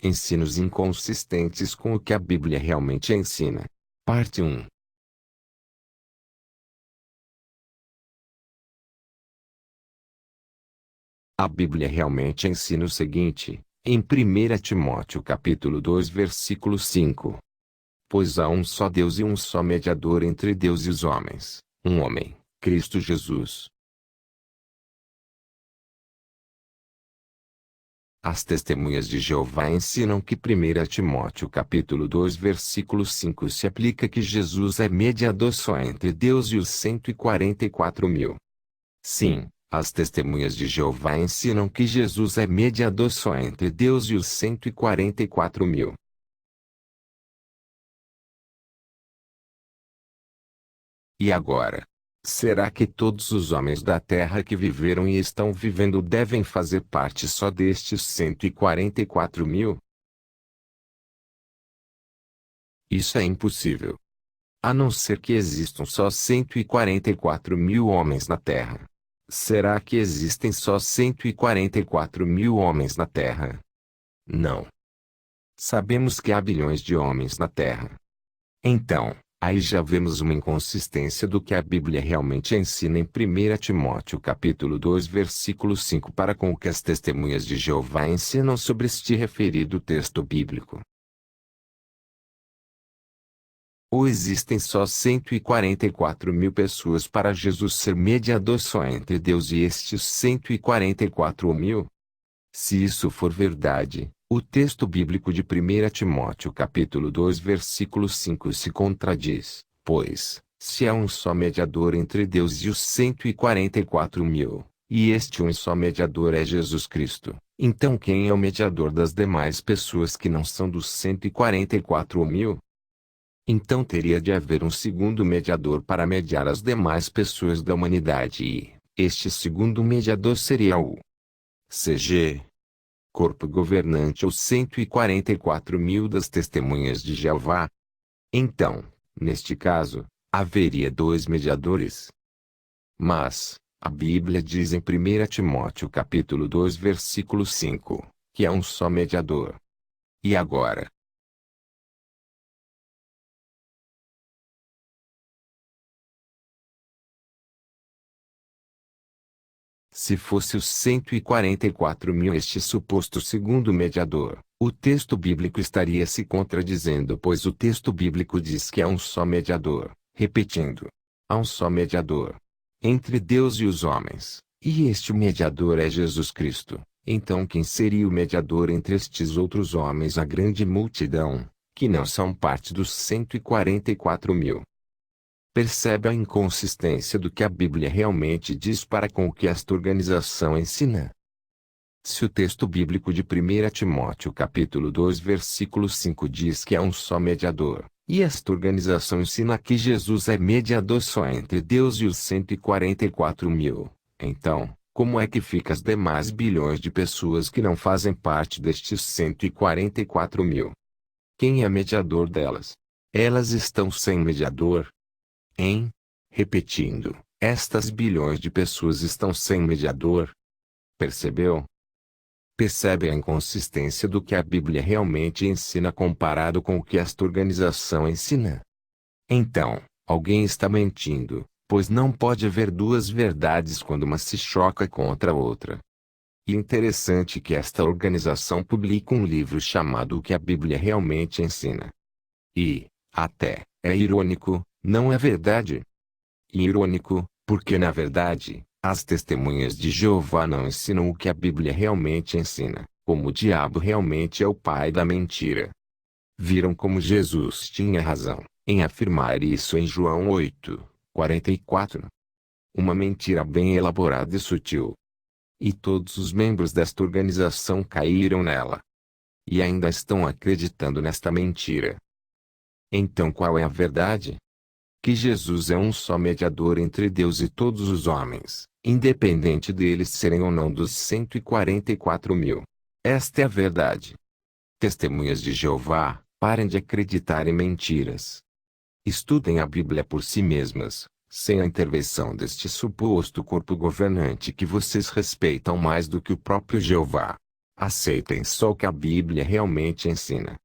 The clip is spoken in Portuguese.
Ensinos inconsistentes com o que a Bíblia realmente ensina. Parte 1. A Bíblia realmente ensina o seguinte, em 1 Timóteo capítulo 2 versículo 5. Pois há um só Deus e um só mediador entre Deus e os homens, um homem, Cristo Jesus. As testemunhas de Jeová ensinam que 1 Timóteo capítulo 2 versículo 5 se aplica que Jesus é mediador só entre Deus e os 144.000. Sim, as testemunhas de Jeová ensinam que Jesus é mediador só entre Deus e os 144.000. E agora? Será que todos os homens da terra que viveram e estão vivendo devem fazer parte só destes 144.000? Isso é impossível. A não ser que existam só 144.000 homens na Terra. Será que existem só 144.000 homens na Terra? Não. Sabemos que há bilhões de homens na Terra. Então, aí já vemos uma inconsistência do que a Bíblia realmente ensina em 1 Timóteo capítulo 2 versículo 5 para com o que as testemunhas de Jeová ensinam sobre este referido texto bíblico. Ou existem só 144.000 pessoas para Jesus ser mediador só entre Deus e estes 144.000? Se isso for verdade, o texto bíblico de 1 Timóteo capítulo 2 versículo 5 se contradiz, pois, se há um só mediador entre Deus e os 144.000, e este um só mediador é Jesus Cristo, então quem é o mediador das demais pessoas que não são dos 144.000? Então teria de haver um segundo mediador para mediar as demais pessoas da humanidade e, este segundo mediador seria o CG, corpo governante ou 144.000 das testemunhas de Jeová. Então, neste caso, haveria dois mediadores. Mas, a Bíblia diz em 1 Timóteo capítulo 2 versículo 5, que há um só mediador. E agora? Se fosse os 144.000 este suposto segundo mediador, o texto bíblico estaria se contradizendo, pois o texto bíblico diz que há um só mediador, repetindo, há um só mediador entre Deus e os homens, e este mediador é Jesus Cristo. Então quem seria o mediador entre estes outros homens, a grande multidão, que não são parte dos 144.000? Percebe a inconsistência do que a Bíblia realmente diz para com o que esta organização ensina? Se o texto bíblico de 1 Timóteo capítulo 2 versículo 5 diz que há um só mediador, e esta organização ensina que Jesus é mediador só entre Deus e os 144.000, então, como é que fica as demais bilhões de pessoas que não fazem parte destes 144.000? Quem é mediador delas? Elas estão sem mediador? Repetindo, estas bilhões de pessoas estão sem mediador. Percebeu? Percebe a inconsistência do que a Bíblia realmente ensina comparado com o que esta organização ensina? Então, alguém está mentindo, pois não pode haver duas verdades quando uma se choca contra a outra. E interessante que esta organização publica um livro chamado O que a Bíblia realmente ensina. E, até, é irônico, não é verdade? Irônico, porque na verdade, as testemunhas de Jeová não ensinam o que a Bíblia realmente ensina, como o diabo realmente é o pai da mentira. Viram como Jesus tinha razão em afirmar isso em João 8:44? Uma mentira bem elaborada e sutil. E todos os membros desta organização caíram nela. E ainda estão acreditando nesta mentira. Então qual é a verdade? Que Jesus é um só mediador entre Deus e todos os homens, independente deles serem ou não dos 144.000. Esta é a verdade. Testemunhas de Jeová, parem de acreditar em mentiras. Estudem a Bíblia por si mesmas, sem a intervenção deste suposto corpo governante que vocês respeitam mais do que o próprio Jeová. Aceitem só o que a Bíblia realmente ensina.